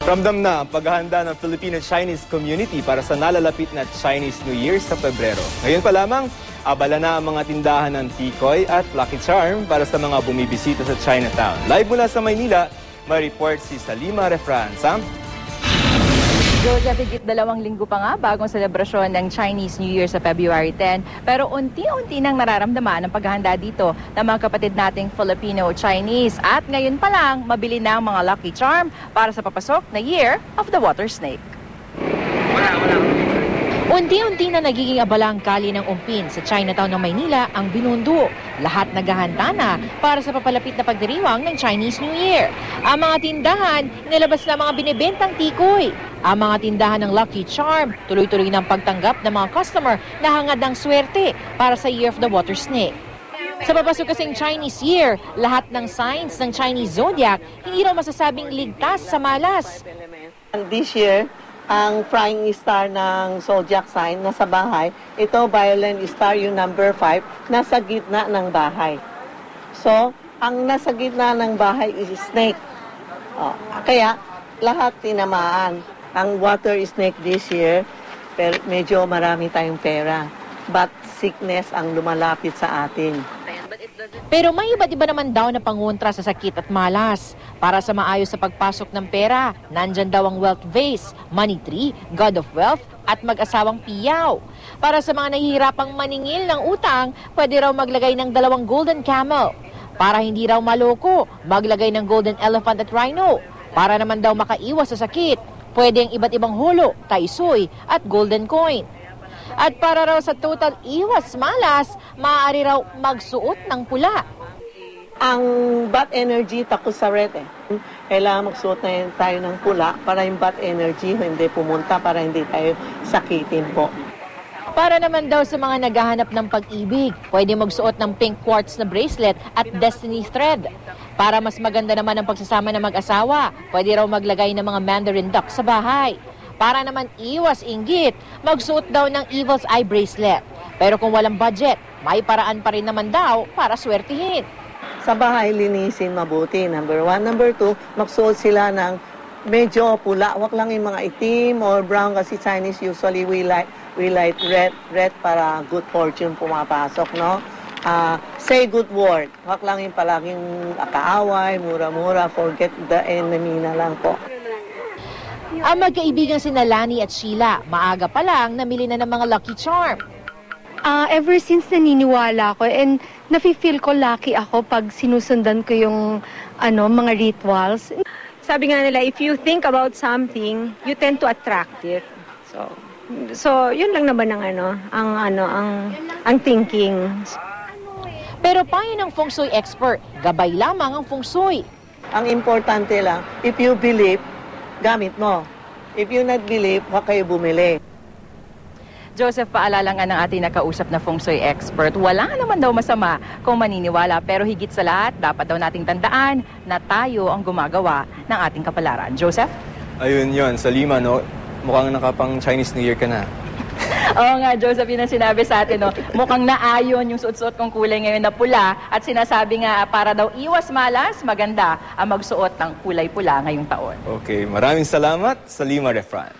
Ramdam na ang paghahanda ng Filipino-Chinese community para sa nalalapit na Chinese New Year sa Pebrero. Ngayon pa lamang, abala na ang mga tindahan ng Tikoy at Lucky Charm para sa mga bumibisita sa Chinatown. Live mula sa Maynila, may report si Salima Refran. Sam? Joseph, higit 2 linggo pa nga bagong selebrasyon ng Chinese New Year sa February 10. Pero unti-unti nang nararamdaman ang paghahanda dito ng mga kapatid nating Filipino-Chinese. At ngayon pa lang, mabili na ang mga Lucky Charm para sa papasok na Year of the Water Snake. Unti-unti na nagiging abala ang kali ng Umpin sa Chinatown ng Maynila ang binundo. Lahat naghahanda na para sa papalapit na pagdiriwang ng Chinese New Year. Ang mga tindahan, inilabas na mga binibentang tikoy. Ang mga tindahan ng Lucky Charm, tuloy-tuloy ng pagtanggap ng mga customer na hangad ng swerte para sa Year of the Water Snake. Sa papasok kasing Chinese Year, lahat ng signs ng Chinese Zodiac hindi raw masasabing ligtas sa malas. This year, ang flying star ng zodiac sign nasa bahay, ito violent star yung number 5, nasa gitna ng bahay. So, ang nasa gitna ng bahay is snake. Kaya, lahat tinamaan. Ang water snake this year, pero medyo marami tayong pera. But sickness ang lumalapit sa atin. Pero may iba't iba naman daw na pangontra sa sakit at malas. Para sa maayos sa pagpasok ng pera, nandyan daw ang wealth vase, money tree, god of wealth, at mag-asawang piyaw. Para sa mga nahihirapang maningil ng utang, pwede raw maglagay ng 2 golden camel. Para hindi raw maloko, maglagay ng golden elephant at rhino. Para naman daw makaiwas sa sakit, pwede ang iba't ibang holo, taisoy, at golden coin. At para raw sa total iwas malas, maaari raw magsuot ng pula. Ang bad energy takot sa red Kailangan magsuot na tayo ng pula para yung bad energy hindi pumunta, para hindi tayo sakitin po. Para naman daw sa mga naghahanap ng pag-ibig, pwede magsuot ng pink quartz na bracelet at destiny thread. Para mas maganda naman ang pagsasama ng mag-asawa, pwede raw maglagay ng mga mandarin duck sa bahay. Para naman iwas inggit, magsuot daw ng evil's eye bracelet. Pero kung walang budget, may paraan pa rin naman daw para swertihin. Sa bahay, linisin mabuti. Number 1. Number 2, magsuot sila ng medyo pula. Huwag lang yung mga itim or brown kasi Chinese usually we like red para good fortune pumapasok, no? Say good word. Huwag lang yung palaging kaaway, mura-mura, forget the enemy na lang po. Ang magkaibigan sina Lani at Sheila, maaga pa lang namili na ng mga Lucky Charm. Ever since naniniwala ako and nafe-feel ko lucky ako pag sinusundan ko yung mga rituals. Sabi nga nila, if you think about something, you tend to attract it. So yun lang naman ang thinking. Pero payo ng feng shui expert, gabay lamang ang feng shui. Ang importante lang, if you believe, gamit mo. If you not believe, huwag kayo bumili. Joseph, paalala nga ng ating nakausap na feng shui expert, wala naman daw masama kung maniniwala, pero higit sa lahat, dapat daw nating tandaan na tayo ang gumagawa ng ating kapalaran. Joseph? Ayun yun, Salima, no? Mukhang nakapang Chinese New Year ka na. Oo nga, Joseph, yun ang sinabi sa atin, no? Mukhang naayon yung suot-suot kong kulay ngayon na pula at sinasabi nga para daw iwas malas, maganda ang magsuot ng kulay pula ngayong taon. Okay, maraming salamat, Salima Refran.